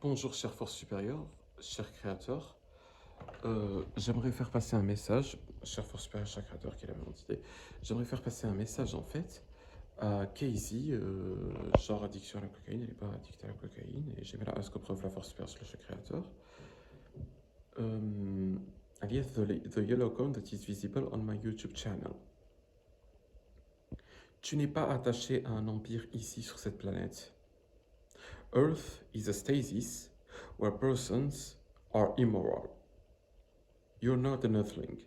Bonjour chère force supérieure, cher créateur. J'aimerais faire passer un message, chère force supérieure, cher créateur, qui est la même entité. J'aimerais faire passer un message en fait à Casey, genre addiction à la cocaïne, elle n'est pas addicte à la cocaïne, et j'aimerais à ce que preuve la force supérieure slash le créateur. Alias the yellow cone that is visible on my YouTube channel. Tu n'es pas attaché à un empire ici sur cette planète. Earth is a stasis where persons are immoral. You're not an earthling.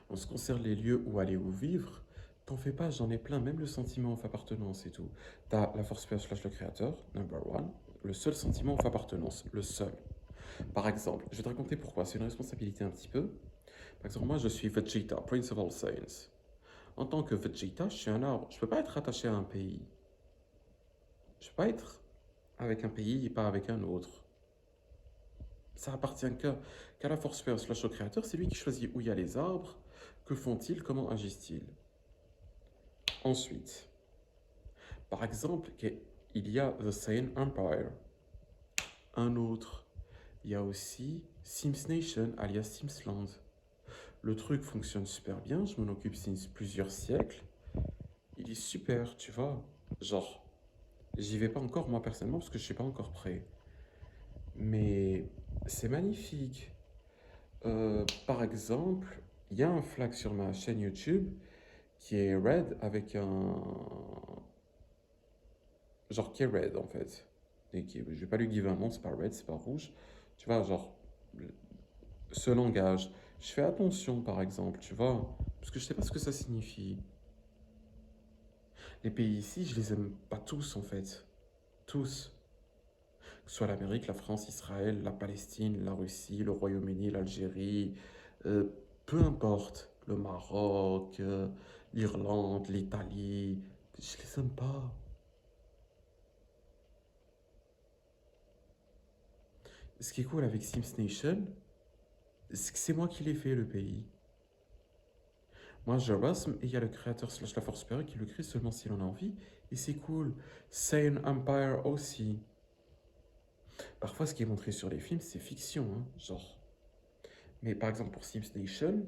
En ce qui concerne les lieux où aller ou vivre, t'en fais pas, j'en ai plein, même le sentiment of appartenance et tout. T'as la force supérieure slash le créateur, number one, le seul sentiment of appartenance, le seul. Par exemple, je vais te raconter pourquoi, c'est une responsabilité un petit peu. Par exemple, moi je suis Vegeta, Prince of All Saiyans. En tant que Vegeta, je suis un arbre, je peux pas être attaché à un pays. Je peux pas être avec un pays et pas avec un autre. Ça appartient qu'à la force supérieure slash au créateur, c'est lui qui choisit où il y a les arbres, que font-ils, comment agissent-ils. Ensuite, par exemple, il y a The Saiyan Empire. Un autre, il y a aussi Sims Nation, alias Simsland. Le truc fonctionne super bien, je m'en occupe depuis plusieurs siècles. Il est super, tu vois. Genre, j'y vais pas encore moi personnellement parce que je suis pas encore prêt. Mais c'est magnifique. Par exemple, il y a un flag sur ma chaîne YouTube qui est red avec un... Genre qui est red en fait. Et qui, je vais pas lui give un nom, c'est pas red, c'est pas rouge. Tu vois, genre, ce langage. Je fais attention par exemple, tu vois, parce que je sais pas ce que ça signifie. Les pays ici, je les aime pas tous en fait. Tous. Que ce soit l'Amérique, la France, Israël, la Palestine, la Russie, le Royaume-Uni, l'Algérie, euh, peu importe. Le Maroc, l'Irlande, l'Italie, je les aime pas. Ce qui est cool avec Sims Nation, c'est que c'est moi qui l'ai fait le pays. Moi, je rasme et il y a le créateur slash la force supérieure qui le crée seulement s'il en a envie. Et c'est cool. Saiyan Empire aussi. Parfois, ce qui est montré sur les films, c'est fiction, hein, genre. Mais par exemple, pour Sims Nation,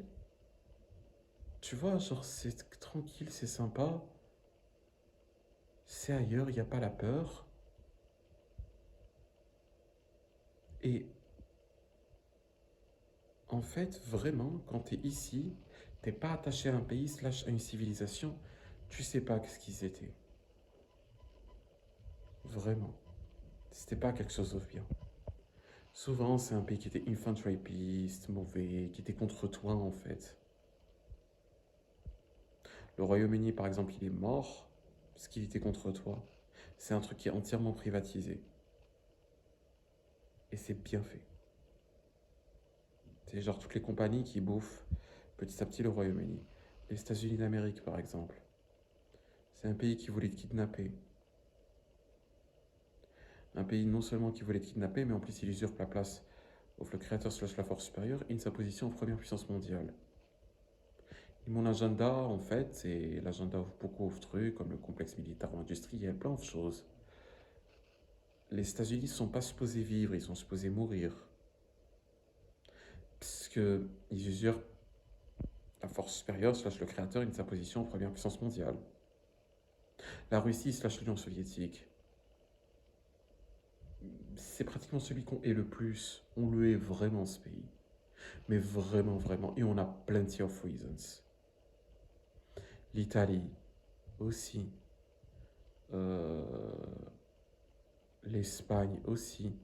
tu vois, genre, c'est tranquille, c'est sympa. C'est ailleurs, il n'y a pas la peur. Et en fait, vraiment, quand tu es ici, t'es pas attaché à un pays slash à une civilisation, tu sais pas ce qu'ils étaient. Vraiment. C'était pas quelque chose de bien. Souvent, c'est un pays qui était infantry-piste, mauvais, qui était contre toi en fait. Le Royaume-Uni, par exemple, il est mort parce qu'il était contre toi. C'est un truc qui est entièrement privatisé. Et c'est bien fait. C'est genre toutes les compagnies qui bouffent petit à petit le Royaume-Uni. Les États-Unis d'Amérique, par exemple. C'est un pays qui voulait te kidnapper. Un pays non seulement qui voulait te kidnapper, mais en plus il usurpe la place of le créateur slash la force supérieure in sa position en première puissance mondiale. Et mon agenda, en fait, c'est l'agenda de beaucoup de trucs, comme le complexe militaire ou industriel, plein de choses. Les États-Unis ne sont pas supposés vivre, ils sont supposés mourir. Parce qu'ils usurpent la force supérieure slash le créateur in sa position en première puissance mondiale. La Russie slash l'Union soviétique, c'est pratiquement celui qu'on est le plus. On le est vraiment, ce pays. Mais vraiment, vraiment. Et on a plenty of reasons. L'Italie aussi. Euh, L'Espagne aussi.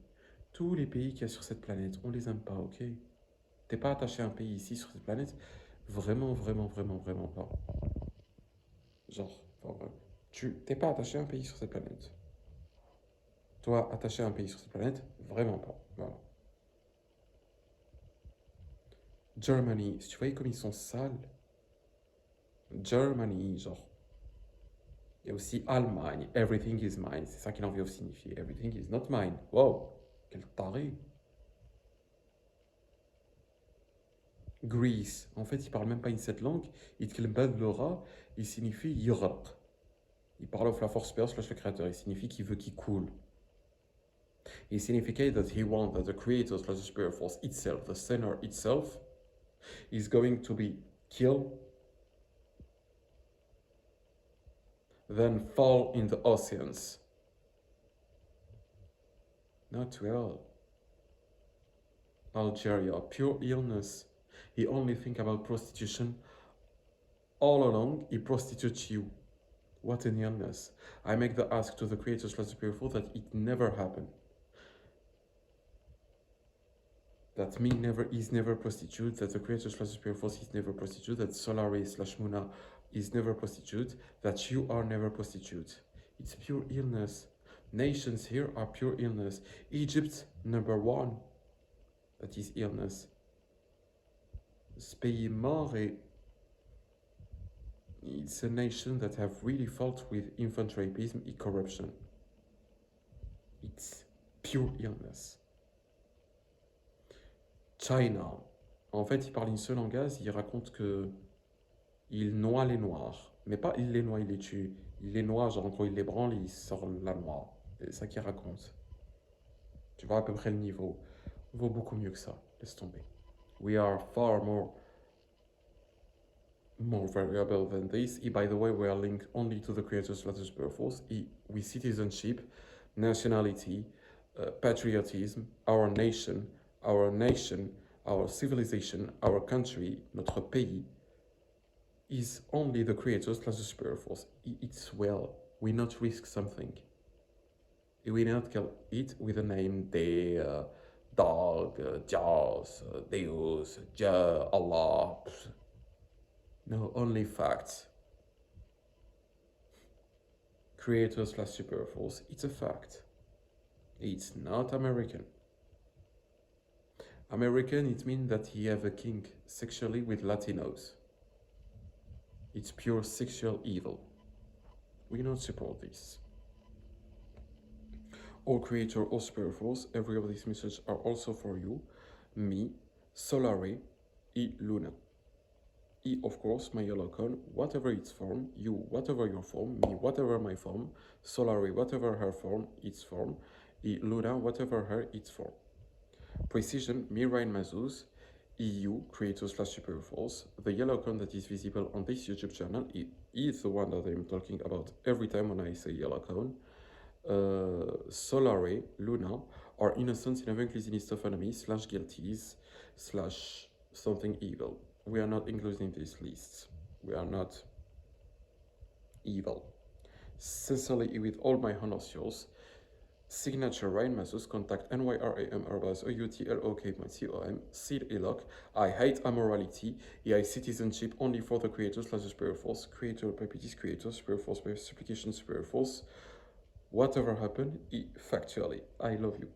Tous les pays qu'il y a sur cette planète, on les aime pas, ok? T'es pas attaché à un pays ici sur cette planète? Vraiment, vraiment, vraiment, vraiment pas. Genre, tu t'es pas attaché à un pays sur cette planète. Toi, attaché à un pays sur cette planète? Vraiment pas. Voilà. Germany, si tu voyais comme ils sont sales. Germany, genre. Il y a aussi Allemagne, everything is mine. C'est ça qu'il en veut signifier. Everything is not mine. Wow, quel taré. Greece, en fait, il parle même pas une cette langue. Il l'aura, il signifie Europe. Il parle of la force supérieure slash le créateur. Il signifie qu'il veut qu'il coule. It significates that he wants that the creator slash the spirit force itself, the center itself, is going to be killed, then fall in the oceans. Not well. Algeria, pure illness. He only think about prostitution. All along, he prostitutes you. What an illness. I make the ask to the creator slash the spirit force that it never happened. That me never is never prostitute, that the creator slash the spirit force is never prostitute, that Solare slash Muna is never prostitute, that you are never prostitute. It's pure illness. Nations here are pure illness. Egypt, number one. That is illness. Ce pays mort, it's a nation that have really fought with infant rapism and corruption. It's pure illness. China. En fait, il parle une seule langage, il raconte que il noie les noirs. Mais pas il les noie, il les tue. Il les noie, genre en gros, il les branle, il sort la noix. C'est ça qu'il raconte. Tu vois à peu près le niveau. Il vaut beaucoup mieux que ça. Laisse tomber. We are far more variable than this. By the way, we are linked only to the creators of the spirit force. With citizenship, nationality, patriotism, our nation, our civilization, our country, notre pays, is only the creators plus the spirit force. It's well. We not risk something. We not kill it with a name, the dog, Jaws, Deus, Jah, Allah. No, only facts. Creators plus super force, it's a fact. It's not American. American, it means that he have a king sexually with Latinos. It's pure sexual evil. We don't support this. All creator, all spirit force, every of these messages are also for you, me, Solare, e Luna. E, of course, my yellow cone, whatever its form, you, whatever your form, me, whatever my form, Solare, whatever her form, its form, e Luna, whatever her, its form. Precision, Mirain Mazuz, EU, creator slash super force. The yellow cone that is visible on this YouTube channel is the one that I'm talking about every time when I say yellow cone. Solare, Luna, are innocents in a inclusionist autonomy slash guilties slash something evil. We are not included in these lists. We are not evil. Sincerely, with all my honors yours. Signature Ryan Masus, contact NYRAM Arbaz OUTLOK.com, Seed Eloc. I hate amorality. I citizenship only for the creators slash the spirit force. Creator, purposes, creator, spirit force, supplication, spirit force. Whatever happened, factually, I love you.